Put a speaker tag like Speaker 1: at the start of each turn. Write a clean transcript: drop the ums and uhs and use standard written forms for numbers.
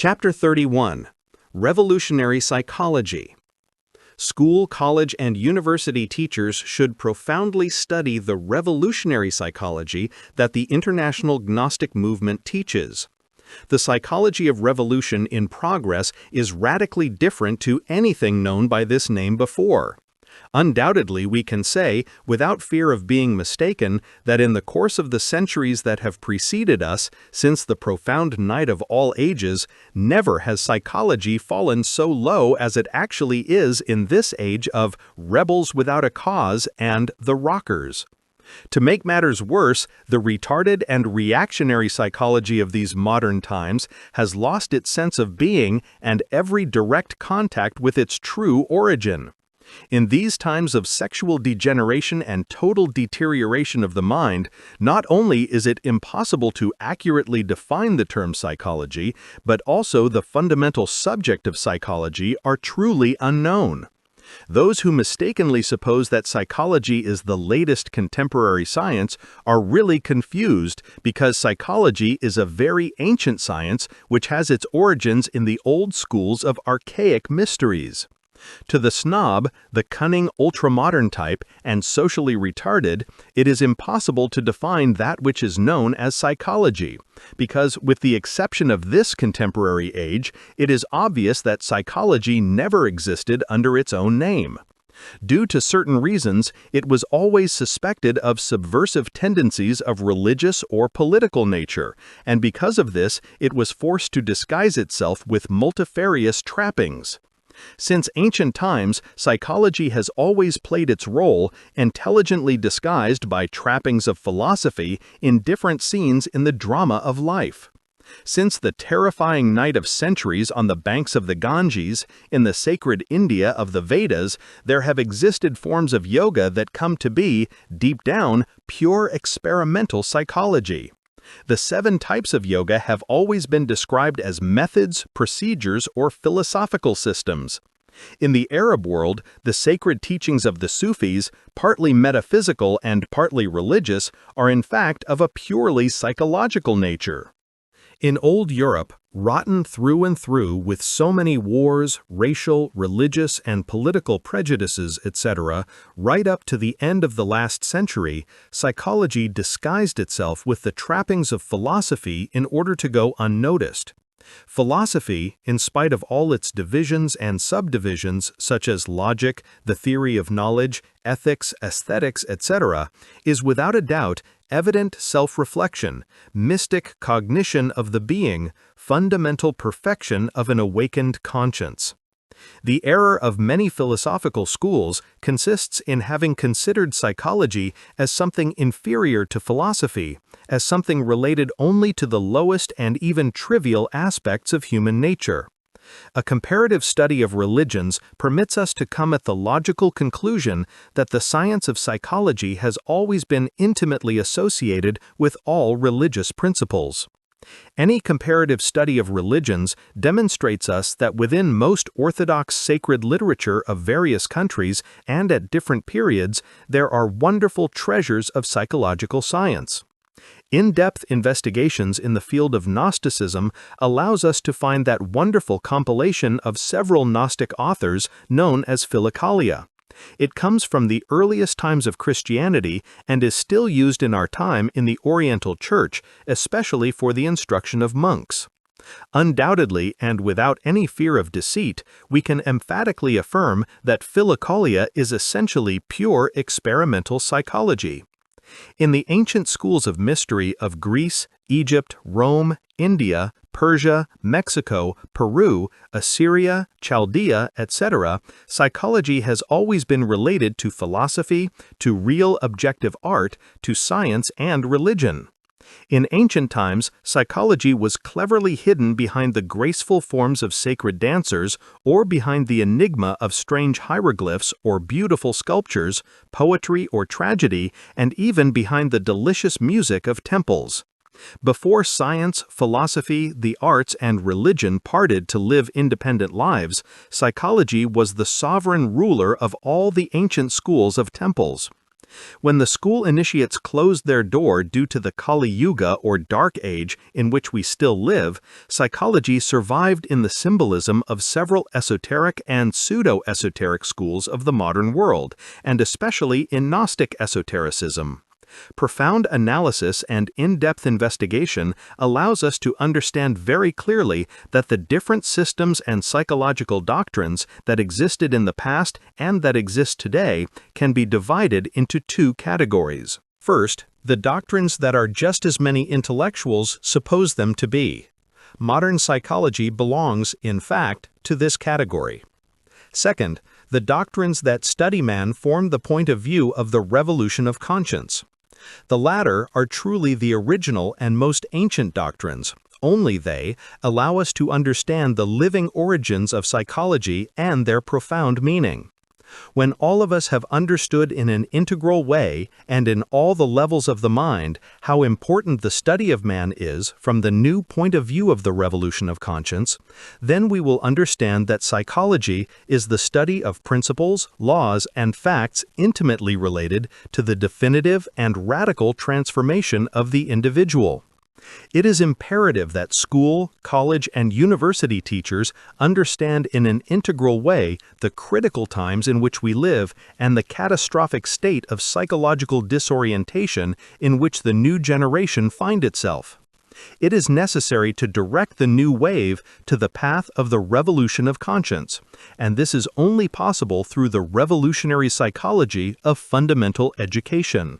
Speaker 1: Chapter 31. Revolutionary Psychology. School, college, and university teachers should profoundly study the revolutionary psychology that the international Gnostic movement teaches. The psychology of revolution in progress is radically different to anything known by this name before. Undoubtedly, we can say, without fear of being mistaken, that in the course of the centuries that have preceded us, since the profound night of all ages, never has psychology fallen so low as it actually is in this age of rebels without a cause and the rockers. To make matters worse, the retarded and reactionary psychology of these modern times has lost its sense of being and every direct contact with its true origin. In these times of sexual degeneration and total deterioration of the mind, not only is it impossible to accurately define the term psychology, but also the fundamental subject of psychology are truly unknown. Those who mistakenly suppose that psychology is the latest contemporary science are really confused because psychology is a very ancient science which has its origins in the old schools of archaic mysteries. To the snob, the cunning ultramodern type, and socially retarded, it is impossible to define that which is known as psychology, because with the exception of this contemporary age, it is obvious that psychology never existed under its own name. Due to certain reasons, it was always suspected of subversive tendencies of religious or political nature, and because of this, it was forced to disguise itself with multifarious trappings. Since ancient times, psychology has always played its role, intelligently disguised by trappings of philosophy in different scenes in the drama of life. Since the terrifying night of centuries on the banks of the Ganges, in the sacred India of the Vedas, there have existed forms of yoga that come to be, deep down, pure experimental psychology. The 7 types of yoga have always been described as methods, procedures, or philosophical systems. In the Arab world, the sacred teachings of the Sufis, partly metaphysical and partly religious, are in fact of a purely psychological nature. In old Europe, rotten through and through with so many wars, racial, religious, and political prejudices, etc., right up to the end of the last century, psychology disguised itself with the trappings of philosophy in order to go unnoticed. Philosophy, in spite of all its divisions and subdivisions such as logic, the theory of knowledge, ethics, aesthetics, etc., is without a doubt evident self-reflection, mystic cognition of the being, fundamental perfection of an awakened conscience. The error of many philosophical schools consists in having considered psychology as something inferior to philosophy, as something related only to the lowest and even trivial aspects of human nature. A comparative study of religions permits us to come at the logical conclusion that the science of psychology has always been intimately associated with all religious principles. Any comparative study of religions demonstrates us that within most orthodox sacred literature of various countries and at different periods, there are wonderful treasures of psychological science. In-depth investigations in the field of Gnosticism allows us to find that wonderful compilation of several Gnostic authors known as Philokalia. It comes from the earliest times of Christianity and is still used in our time in the Oriental Church, especially for the instruction of monks. Undoubtedly, and without any fear of deceit, we can emphatically affirm that Philokalia is essentially pure experimental psychology. In the ancient schools of mystery of Greece, Egypt, Rome, India, Persia, Mexico, Peru, Assyria, Chaldea, etc., psychology has always been related to philosophy, to real objective art, to science and religion. In ancient times, psychology was cleverly hidden behind the graceful forms of sacred dancers or behind the enigma of strange hieroglyphs or beautiful sculptures, poetry or tragedy, and even behind the delicious music of temples. Before science, philosophy, the arts, and religion parted to live independent lives, psychology was the sovereign ruler of all the ancient schools of temples. When the school initiates closed their door due to the Kali Yuga or Dark Age in which we still live, psychology survived in the symbolism of several esoteric and pseudo-esoteric schools of the modern world, and especially in Gnostic esotericism. Profound analysis and in-depth investigation allows us to understand very clearly that the different systems and psychological doctrines that existed in the past and that exist today can be divided into two categories. First, the doctrines that are just as many intellectuals suppose them to be. Modern psychology belongs, in fact, to this category. Second, the doctrines that study man form the point of view of the revolution of conscience. The latter are truly the original and most ancient doctrines. Only they allow us to understand the living origins of psychology and their profound meaning. When all of us have understood in an integral way and in all the levels of the mind how important the study of man is from the new point of view of the revolution of conscience, then we will understand that psychology is the study of principles, laws, and facts intimately related to the definitive and radical transformation of the individual. It is imperative that school, college, and university teachers understand in an integral way the critical times in which we live and the catastrophic state of psychological disorientation in which the new generation find itself. It is necessary to direct the new wave to the path of the revolution of conscience, and this is only possible through the revolutionary psychology of fundamental education.